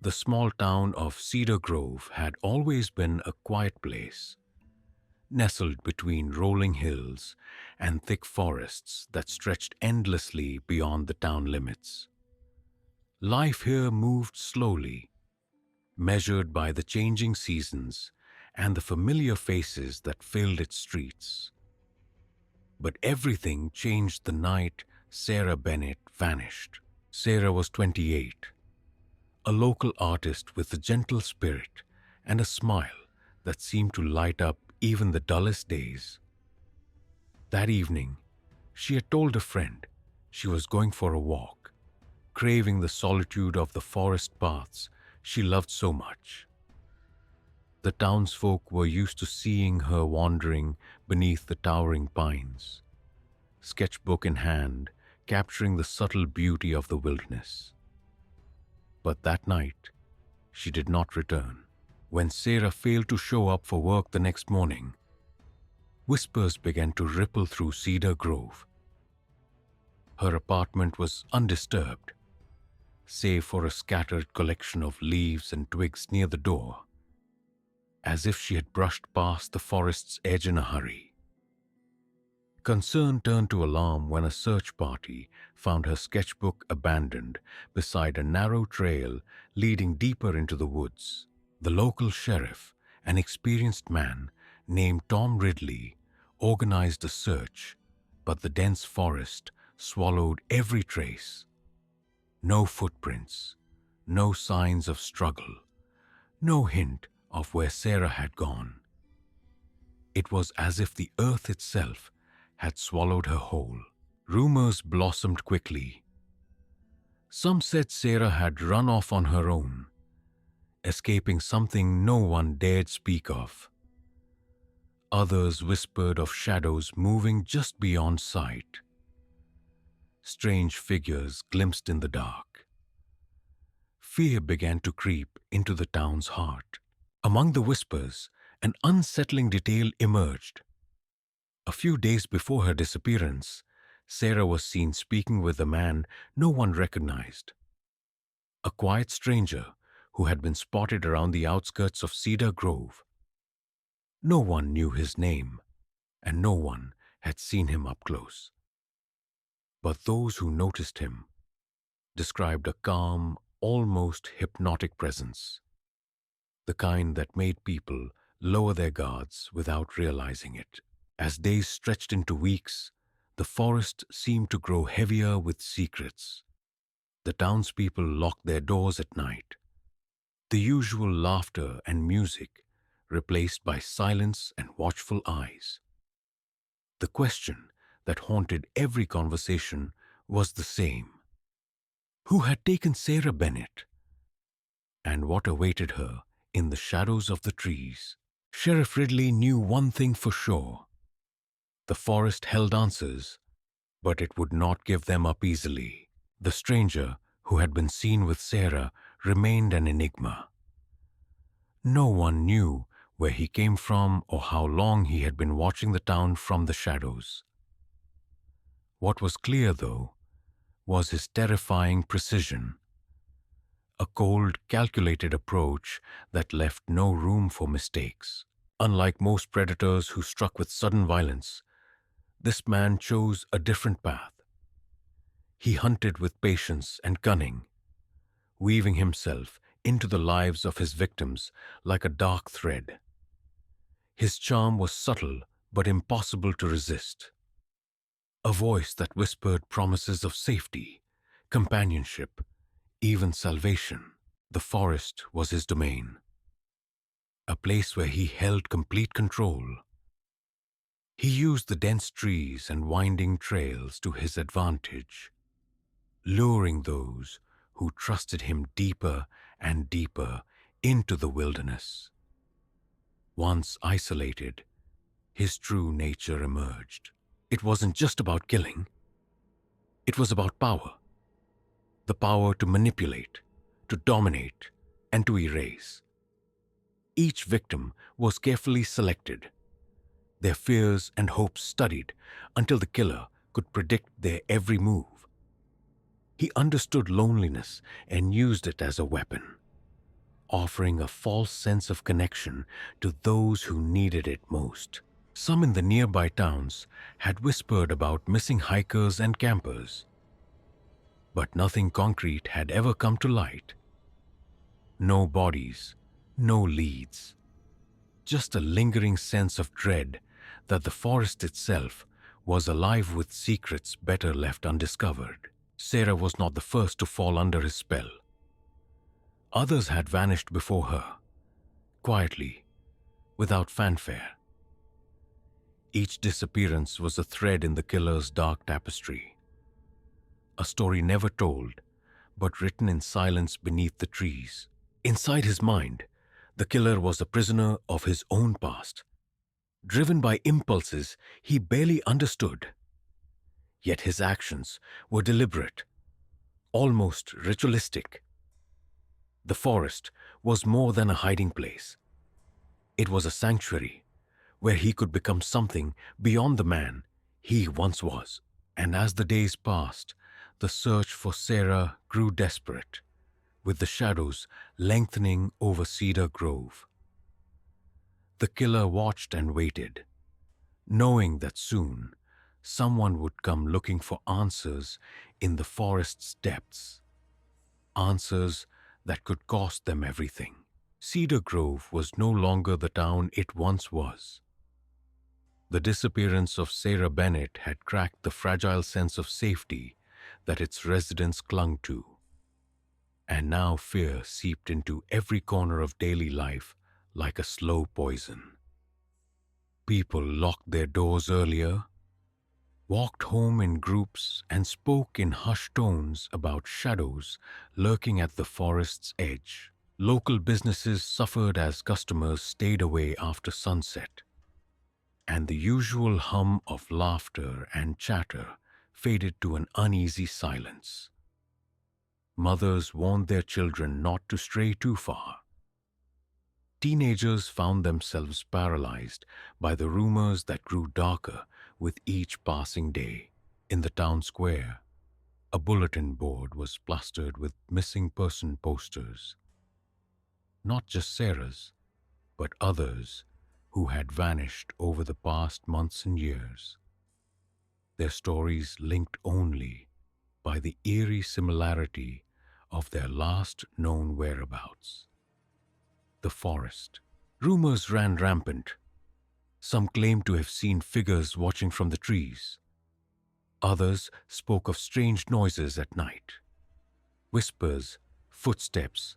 The small town of Cedar Grove had always been a quiet place, nestled between rolling hills and thick forests that stretched endlessly beyond the town limits. Life here moved slowly, measured by the changing seasons and the familiar faces that filled its streets. But everything changed the night Sarah Bennett vanished. Sarah was 28, a local artist with a gentle spirit and a smile that seemed to light up even the dullest days. That evening, she had told a friend she was going for a walk, craving the solitude of the forest paths she loved so much. The townsfolk were used to seeing her wandering beneath the towering pines, sketchbook in hand, capturing the subtle beauty of the wilderness. But that night, she did not return. When Sarah failed to show up for work the next morning, whispers began to ripple through Cedar Grove. Her apartment was undisturbed, save for a scattered collection of leaves and twigs near the door, as if she had brushed past the forest's edge in a hurry. Concern turned to alarm when a search party found her sketchbook abandoned beside a narrow trail leading deeper into the woods. The local sheriff, an experienced man named Tom Ridley, organized a search, but the dense forest swallowed every trace. No footprints, no signs of struggle, no hint of where Sarah had gone. It was as if the earth itself had swallowed her whole. Rumors blossomed quickly. Some said Sarah had run off on her own, escaping something no one dared speak of. Others whispered of shadows moving just beyond sight. Strange figures glimpsed in the dark. Fear began to creep into the town's heart. Among the whispers, an unsettling detail emerged. A few days before her disappearance, Sarah was seen speaking with a man no one recognized. A quiet stranger who had been spotted around the outskirts of Cedar Grove. No one knew his name, and no one had seen him up close. But those who noticed him described a calm, almost hypnotic presence, the kind that made people lower their guards without realizing it. As days stretched into weeks, the forest seemed to grow heavier with secrets. The townspeople locked their doors at night. The usual laughter and music replaced by silence and watchful eyes. The question that haunted every conversation was the same. Who had taken Sarah Bennett? And what awaited her in the shadows of the trees? Sheriff Ridley knew one thing for sure. The forest held answers, but it would not give them up easily. The stranger who had been seen with Sarah remained an enigma. No one knew where he came from or how long he had been watching the town from the shadows. What was clear, though, was his terrifying precision. A cold, calculated approach that left no room for mistakes. Unlike most predators who struck with sudden violence, this man chose a different path. He hunted with patience and cunning, weaving himself into the lives of his victims like a dark thread. His charm was subtle but impossible to resist. A voice that whispered promises of safety, companionship, even salvation. The forest was his domain, a place where he held complete control. He used the dense trees and winding trails to his advantage, luring those who trusted him deeper and deeper into the wilderness. Once isolated, his true nature emerged. It wasn't just about killing. It was about power. The power to manipulate, to dominate, and to erase. Each victim was carefully selected, their fears and hopes studied until the killer could predict their every move. He understood loneliness and used it as a weapon. offering a false sense of connection to those who needed it most. Some in the nearby towns had whispered about missing hikers and campers, but nothing concrete had ever come to light. No bodies, no leads, just a lingering sense of dread that the forest itself was alive with secrets better left undiscovered. Sarah was not the first to fall under his spell. Others had vanished before her, quietly, without fanfare. Each disappearance was a thread in the killer's dark tapestry, a story never told, but written in silence beneath the trees. Inside his mind, the killer was a prisoner of his own past, driven by impulses he barely understood. Yet his actions were deliberate, almost ritualistic. The forest was more than a hiding place. It was a sanctuary where he could become something beyond the man he once was. And as the days passed, the search for Sarah grew desperate, with the shadows lengthening over Cedar Grove. The killer watched and waited, knowing that soon someone would come looking for answers in the forest's depths, answers that could cost them everything. Cedar Grove was no longer the town it once was. The disappearance of Sarah Bennett had cracked the fragile sense of safety that its residents clung to. And now fear seeped into every corner of daily life like a slow poison. People locked their doors earlier, walked home in groups, and spoke in hushed tones about shadows lurking at the forest's edge. Local businesses suffered as customers stayed away after sunset, and the usual hum of laughter and chatter faded to an uneasy silence. Mothers warned their children not to stray too far. Teenagers found themselves paralyzed by the rumors that grew darker with each passing day. In the town square, a bulletin board was plastered with missing person posters. Not just Sarah's, but others who had vanished over the past months and years. Their stories linked only by the eerie similarity of their last known whereabouts. The forest. Rumors ran rampant. Some claimed to have seen figures watching from the trees. Others spoke of strange noises at night. Whispers, footsteps,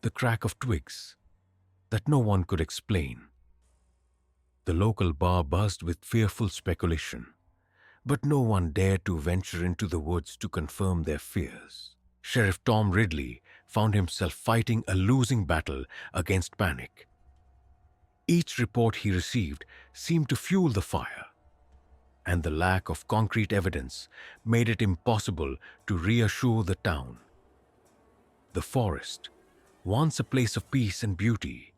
the crack of twigs that no one could explain. The local bar buzzed with fearful speculation, but no one dared to venture into the woods to confirm their fears. Sheriff Tom Ridley found himself fighting a losing battle against panic. Each report he received seemed to fuel the fire, and the lack of concrete evidence made it impossible to reassure the town. The forest, once a place of peace and beauty,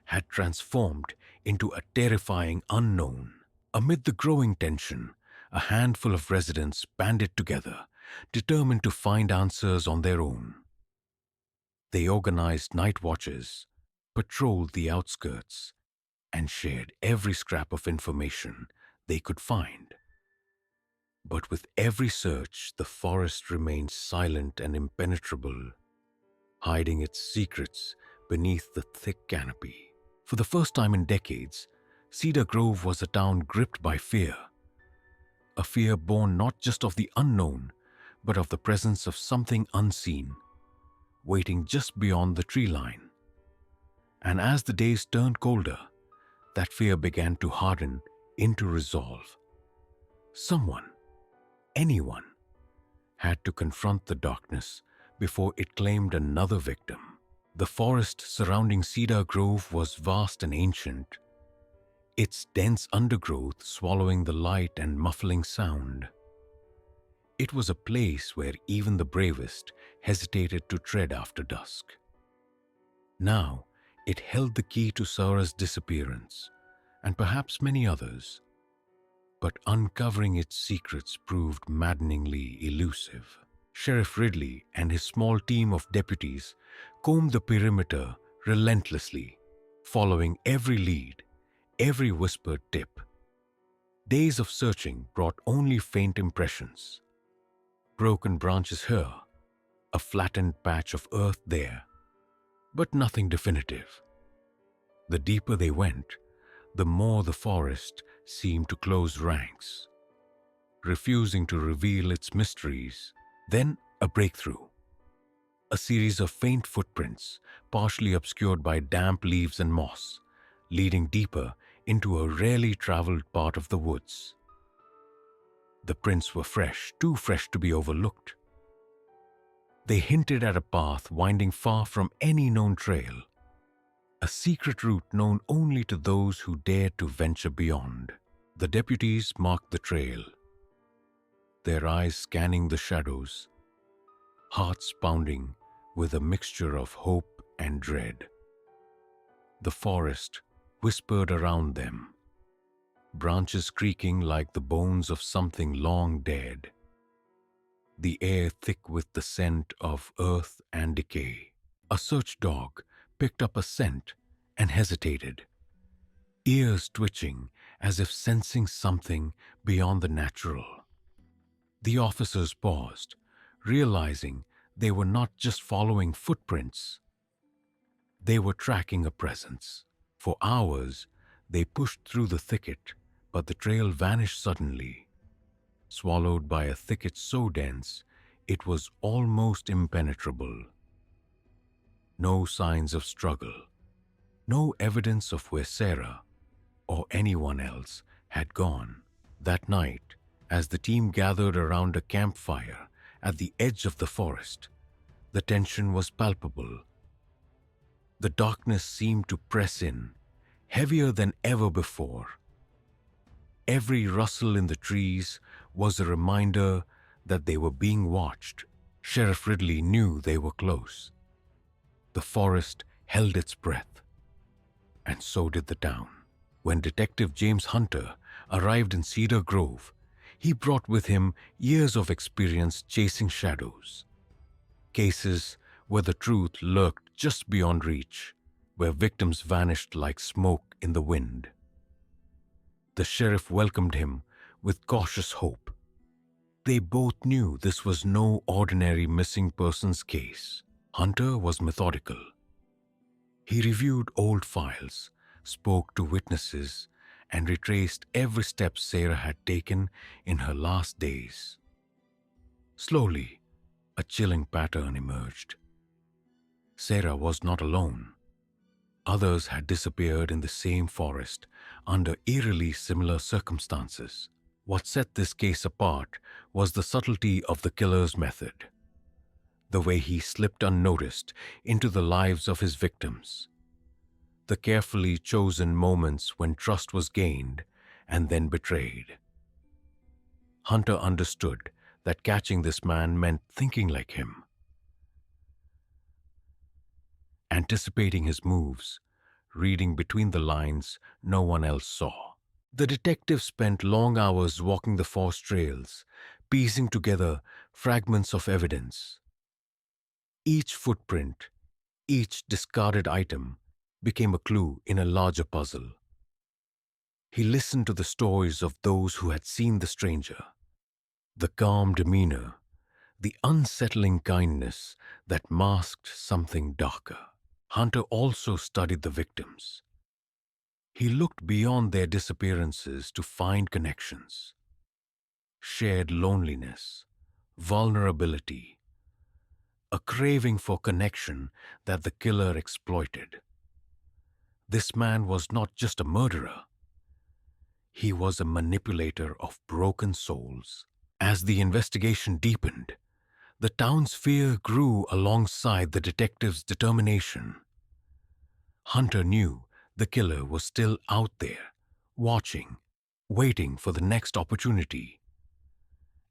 had transformed into a terrifying unknown. Amid the growing tension, a handful of residents banded together, determined to find answers on their own. They organized night watches, patrolled the outskirts, and shared every scrap of information they could find. But with every search, the forest remained silent and impenetrable, hiding its secrets beneath the thick canopy. For the first time in decades, Cedar Grove was a town gripped by fear. A fear born not just of the unknown, but of the presence of something unseen, waiting just beyond the tree line. And as the days turned colder, that fear began to harden into resolve. Someone, anyone, had to confront the darkness before it claimed another victim. The forest surrounding Cedar Grove was vast and ancient, its dense undergrowth swallowing the light and muffling sound. It was a place where even the bravest hesitated to tread after dusk. Now, it held the key to Sarah's disappearance, and perhaps many others. But uncovering its secrets proved maddeningly elusive. Sheriff Ridley and his small team of deputies combed the perimeter relentlessly, following every lead, every whispered tip. Days of searching brought only faint impressions. Broken branches here, a flattened patch of earth there, but nothing definitive. The deeper they went, the more the forest seemed to close ranks, refusing to reveal its mysteries. Then a breakthrough. A series of faint footprints, partially obscured by damp leaves and moss, leading deeper into a rarely traveled part of the woods. The prints were fresh, too fresh to be overlooked. They hinted at a path winding far from any known trail, a secret route known only to those who dared to venture beyond. The deputies marked the trail, their eyes scanning the shadows, hearts pounding with a mixture of hope and dread. The forest whispered around them, branches creaking like the bones of something long dead, the air thick with the scent of earth and decay. A search dog picked up a scent and hesitated, ears twitching as if sensing something beyond the natural. The officers paused, realizing they were not just following footprints. They were tracking a presence. For hours, they pushed through the thicket, but the trail vanished suddenly, swallowed by a thicket so dense it was almost impenetrable. No signs of struggle, no evidence of where Sarah or anyone else had gone. That night, as the team gathered around a campfire at the edge of the forest, the tension was palpable. The darkness seemed to press in, heavier than ever before. Every rustle in the trees was a reminder that they were being watched. Sheriff Ridley knew they were close. The forest held its breath, and so did the town. When Detective James Hunter arrived in Cedar Grove, he brought with him years of experience chasing shadows. Cases where the truth lurked just beyond reach, where victims vanished like smoke in the wind. The sheriff welcomed him with cautious hope. They both knew this was no ordinary missing persons case. Hunter was methodical. He reviewed old files, spoke to witnesses, and retraced every step Sarah had taken in her last days. Slowly, a chilling pattern emerged. Sarah was not alone. Others had disappeared in the same forest under eerily similar circumstances. What set this case apart was the subtlety of the killer's method, the way he slipped unnoticed into the lives of his victims, the carefully chosen moments when trust was gained and then betrayed. Hunter understood that catching this man meant thinking like him, anticipating his moves, reading between the lines no one else saw. The detective spent long hours walking the forest trails, piecing together fragments of evidence. Each footprint, each discarded item, became a clue in a larger puzzle. He listened to the stories of those who had seen the stranger, the calm demeanor, the unsettling kindness that masked something darker. Hunter also studied the victims. He looked beyond their disappearances to find connections, shared loneliness, vulnerability, a craving for connection that the killer exploited. This man was not just a murderer. He was a manipulator of broken souls. As the investigation deepened, the town's fear grew alongside the detective's determination. Hunter knew the killer was still out there, watching, waiting for the next opportunity.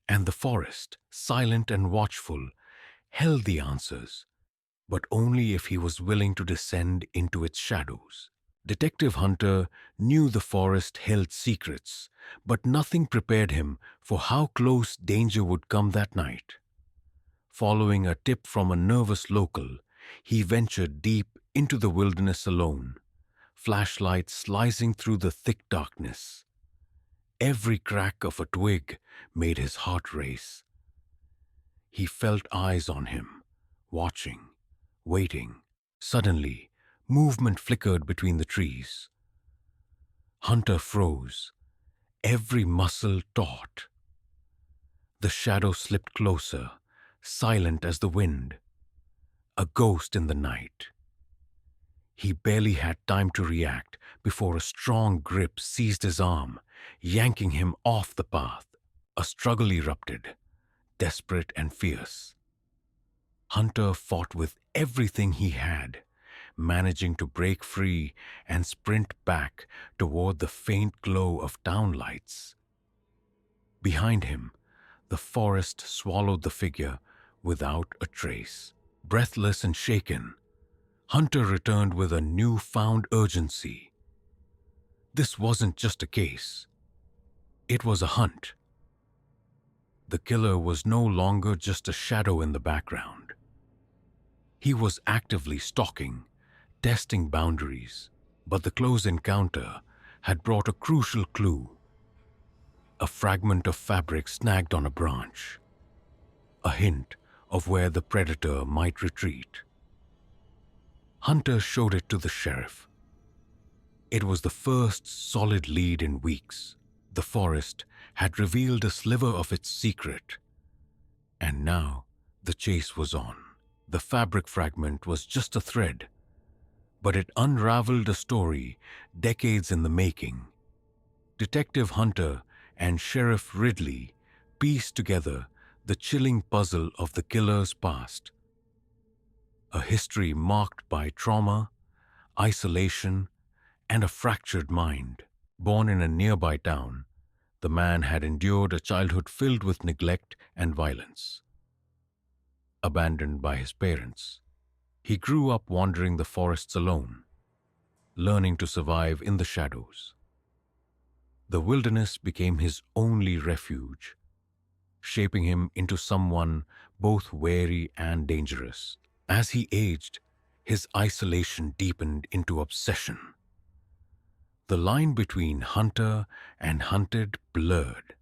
And the forest, silent and watchful, held the answers, but only if he was willing to descend into its shadows. Detective Hunter knew the forest held secrets, but nothing prepared him for how close danger would come that night. Following a tip from a nervous local, he ventured deep into the wilderness alone, flashlight slicing through the thick darkness. Every crack of a twig made his heart race. He felt eyes on him, watching, waiting. Suddenly, movement flickered between the trees. Hunter froze, every muscle taut. The shadow slipped closer, silent as the wind, a ghost in the night. He barely had time to react before a strong grip seized his arm, yanking him off the path. A struggle erupted, desperate and fierce. Hunter fought with everything he had, managing to break free and sprint back toward the faint glow of town lights. Behind him, the forest swallowed the figure without a trace. Breathless and shaken, Hunter returned with a newfound urgency. This wasn't just a case. It was a hunt. The killer was no longer just a shadow in the background. He was actively stalking, testing boundaries, but the close encounter had brought a crucial clue. A fragment of fabric snagged on a branch. A hint of where the predator might retreat. Hunter showed it to the sheriff. It was the first solid lead in weeks. The forest had revealed a sliver of its secret. And now the chase was on. The fabric fragment was just a thread, but it unraveled a story decades in the making. Detective Hunter and Sheriff Ridley pieced together the chilling puzzle of the killer's past. A history marked by trauma, isolation, and a fractured mind. Born in a nearby town, the man had endured a childhood filled with neglect and violence. Abandoned by his parents, he grew up wandering the forests alone, learning to survive in the shadows. The wilderness became his only refuge, shaping him into someone both wary and dangerous. As he aged, his isolation deepened into obsession. The line between hunter and hunted blurred.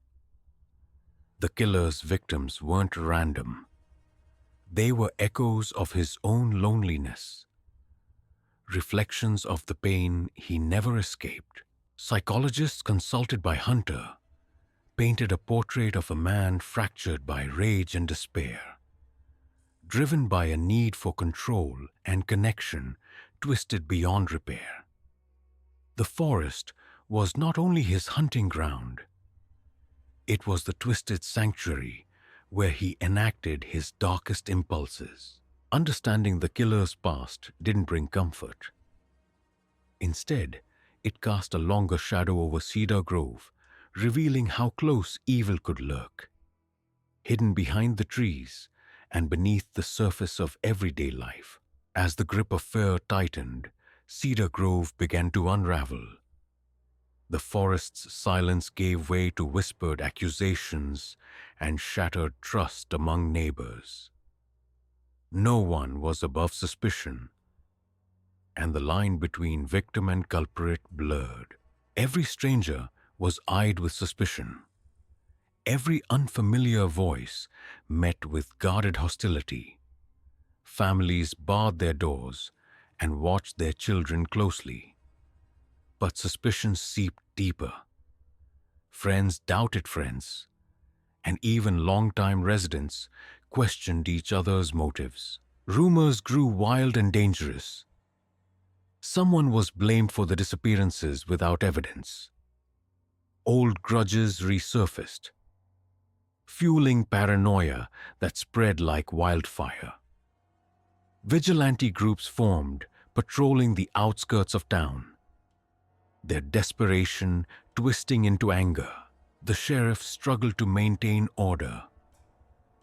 The killer's victims weren't random. They were echoes of his own loneliness, reflections of the pain he never escaped. Psychologists consulted by Hunter painted a portrait of a man fractured by rage and despair, driven by a need for control and connection twisted beyond repair. The forest was not only his hunting ground, it was the twisted sanctuary where he enacted his darkest impulses. Understanding the killer's past didn't bring comfort. Instead, it cast a longer shadow over Cedar Grove, revealing how close evil could lurk, hidden behind the trees and beneath the surface of everyday life. As the grip of fear tightened, Cedar Grove began to unravel. The forest's silence gave way to whispered accusations and shattered trust among neighbors. No one was above suspicion, and the line between victim and culprit blurred. Every stranger was eyed with suspicion. Every unfamiliar voice met with guarded hostility. Families barred their doors and watched their children closely. But suspicion seeped deeper. Friends doubted friends, and even longtime residents questioned each other's motives. Rumors grew wild and dangerous. Someone was blamed for the disappearances without evidence. Old grudges resurfaced, fueling paranoia that spread like wildfire. Vigilante groups formed, patrolling the outskirts of town, their desperation twisting into anger. The sheriff struggled to maintain order,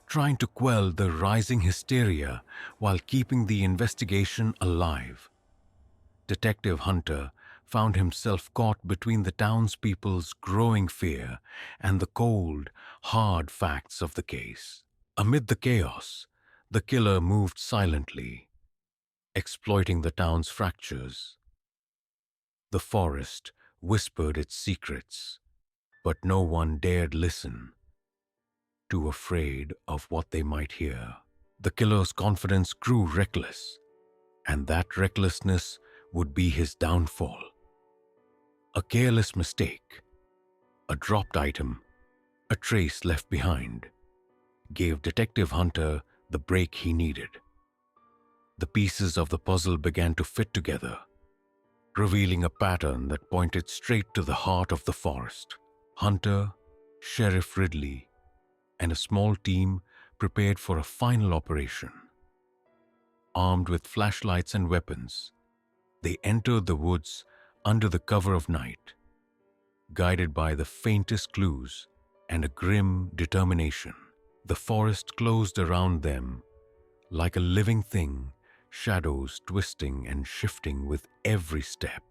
trying to quell the rising hysteria while keeping the investigation alive. Detective Hunter found himself caught between the townspeople's growing fear and the cold, hard facts of the case. Amid the chaos, the killer moved silently, exploiting the town's fractures. The forest whispered its secrets, but no one dared listen, too afraid of what they might hear. The killer's confidence grew reckless, and that recklessness would be his downfall. A careless mistake, a dropped item, a trace left behind, gave Detective Hunter the break he needed. The pieces of the puzzle began to fit together, revealing a pattern that pointed straight to the heart of the forest. Hunter, Sheriff Ridley, and a small team prepared for a final operation. Armed with flashlights and weapons, they entered the woods under the cover of night, guided by the faintest clues and a grim determination. The forest closed around them like a living thing, shadows twisting and shifting with every step.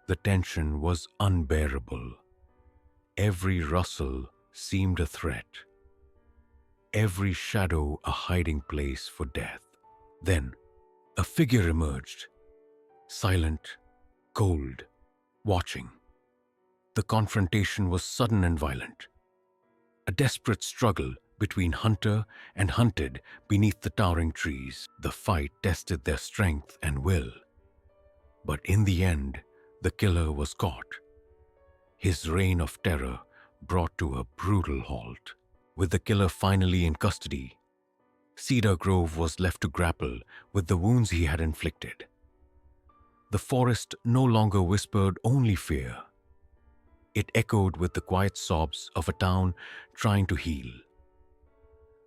The tension was unbearable. Every rustle seemed a threat, every shadow a hiding place for death. Then, a figure emerged, silent, cold, watching. The confrontation was sudden and violent. A desperate struggle between hunter and hunted beneath the towering trees. The fight tested their strength and will. But in the end, the killer was caught. His reign of terror brought to a brutal halt. With the killer finally in custody, Cedar Grove was left to grapple with the wounds he had inflicted. The forest no longer whispered only fear. It echoed with the quiet sobs of a town trying to heal.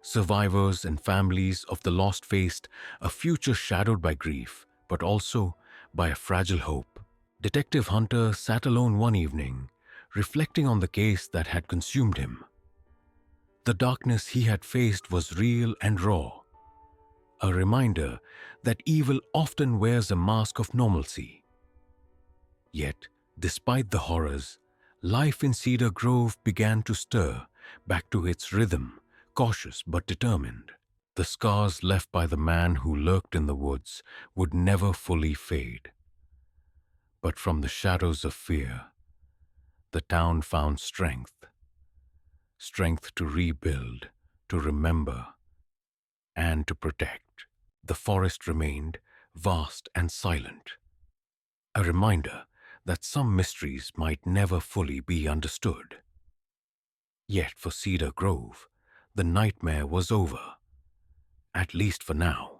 Survivors and families of the lost faced a future shadowed by grief, but also by a fragile hope. Detective Hunter sat alone one evening, reflecting on the case that had consumed him. The darkness he had faced was real and raw, a reminder that evil often wears a mask of normalcy. Yet, despite the horrors, life in Cedar Grove began to stir back to its rhythm, cautious but determined. The scars left by the man who lurked in the woods would never fully fade. But from the shadows of fear, the town found strength to rebuild, to remember, and to protect. The forest remained vast and silent, a reminder that some mysteries might never fully be understood. Yet for Cedar Grove, the nightmare was over, at least for now.